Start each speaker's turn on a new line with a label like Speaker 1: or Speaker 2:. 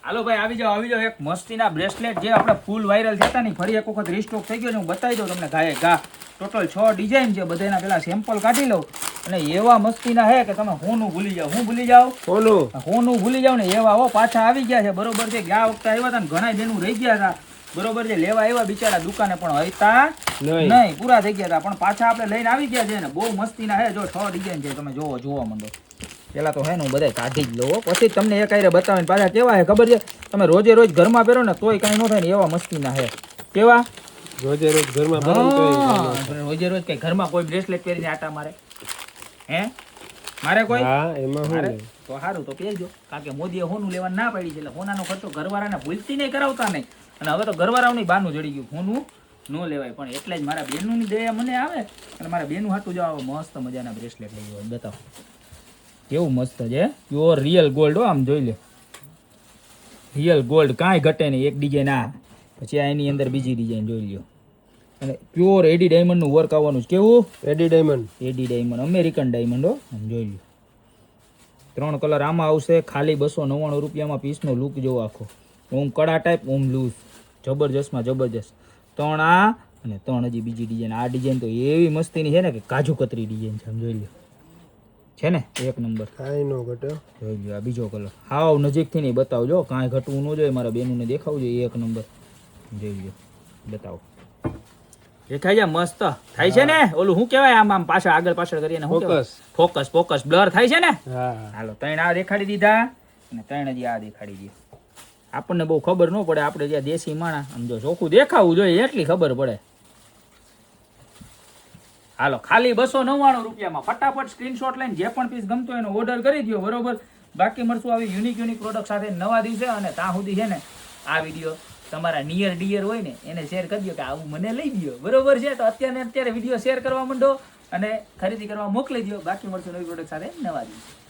Speaker 1: હાલો ભાઈ આવી જાઓ એક મસ્તીના બ્રેસલેટ જે આપણે ફૂલ વાયરલ થતા ને ફરી એક વખત રીસ્ટોક થઈ ગયો છે. હું બતાવી દઉં તમને ગાયે ગા. ટોટલ 6 ડિઝાઇન છે. બધાના પેલા સેમ્પલ કાઢી લઉં અને એવા મસ્તીના હે કે તમે હોનું ભૂલી જાઓ. હું ભૂલી જાઓ? હોનું ભૂલી જાઓ ને એવા હો પાછા આવી ગયા છે. બરોબર છે. ગયા વખતે આવ્યા હતા ને ઘણા બેનું રહી ગયા હતા. બરોબર છે. લેવા આવ્યા બિચારા દુકાને પણ હતા નહીં, પૂરા થઈ ગયા હતા. પણ પાછા આપણે લઈને આવી ગયા છે ને બહુ મસ્તીના હે. જો 6 ડિઝાઇન છે. તમે જોવા માંડો. પેલા તો હે ને હું બધા કાઢી જ લો પછી તમને એક આયરે બતાવીને પાછા કેવા હે ખબર છે? તમે રોજે રોજ ઘરમાં પહેરો ને તોય કઈ ન થાય ને એવા મસ્તીના હે. કેવા?
Speaker 2: રોજે રોજ ઘરમાં પહેરો
Speaker 1: રોજે રોજ કઈ ઘરમાં કોઈ બ્રેસલેટ પહેરીને આટા મારે હે? મારે કોઈ?
Speaker 2: હા એમાં હું
Speaker 1: તો સારું તો પહેરજો. કારણ કે મોદીએ હોનું લેવાનું ના પાડી છે એટલે હોનાનો ખર્ચો ઘરવાળાને ભૂલતી નહીં કરાવતા નહીં. અને હવે તો ઘરવાળાઓની બાનું જડી ગયું હોનું ન લેવાય. પણ એટલે જ મારા બેનની દયા મને આવે અને મારા બેનું હાટું જો મસ્ત મજાના બ્રેસલેટ લઈ ગયો. બતાવો કેવું મસ્ત છે. Pure real gold. આમ જોઈ લે, રિયલ ગોલ્ડ, કાંઈ ઘટે નહીં. એક ડિઝાઇન આ, પછી આ એની અંદર બીજી ડિઝાઇન જોઈ લ્યો. અને પ્યોર એડી ડાયમંડનું વર્ક આવવાનું છે. કેવું?
Speaker 2: એડી ડાયમંડ,
Speaker 1: અમેરિકન ડાયમંડ. આમ જોઈ લ્યો. 3 કલર આમાં આવશે. ખાલી 299 રૂપિયામાં પીસનો લુક જોવો આખો. ઓમ કડા ટાઈપ, ઓમ લૂઝ, જબરજસ્તમાં જબરજસ્ત. 3 આ અને 3 હજી બીજી ડિઝાઇન. આ ડિઝાઇન તો એવી મસ્તીની છે ને કે કાજુ કતરી ડિઝાઇન છે. આમ જોઈ લ્યો, છે ને એક નંબર.
Speaker 2: કાંઈ નો ઘટે.
Speaker 1: જોઈ લો આ બીજો કલર. હાવ નજીકથી નહીં બતાવજો, કાંઈ ઘટવું ન જોઈએ. મારા બેનુને દેખાવું જોઈએ. એક નંબર. જોઈ લો, બતાવો. દેખાય છે? મસ્ત થાય છે ને? ઓલું શું કહેવાય આમ પાછળ આગળ પાછળ કરીને ફોકસ બ્લર થાય છે ને? હાલો 3 આ દેખાડી દીધા અને 3 હજી આ દેખાડી દીધા. આપણને બહુ ખબર ન પડે. આપણે જ્યાં દેશી માણા આમ જો ચોખ્ખું દેખાવું જોઈએ એટલી ખબર પડે. હાલો ખાલી 299 રૂપિયામાં ફટાફટ સ્ક્રીનશોટ લઈને જે પણ પીસ ગમતો એનો ઓર્ડર કરી દો. બરોબર. બાકી મળશું આવી યુનિક પ્રોડક્ટ સાથે નવા દિવસે. અને ત્યાં સુધી છે ને આ વિડીયો તમારા નિયર ડિયર હોય ને એને શેર કરી દો કે આવું મને લઈ દો. બરોબર છે? તો અત્યારે વિડીયો શેર કરવા માંડો અને ખરીદી કરવા મોકલી દો. બાકી મળશું નવી પ્રોડક્ટ સાથે નવા દિવસે.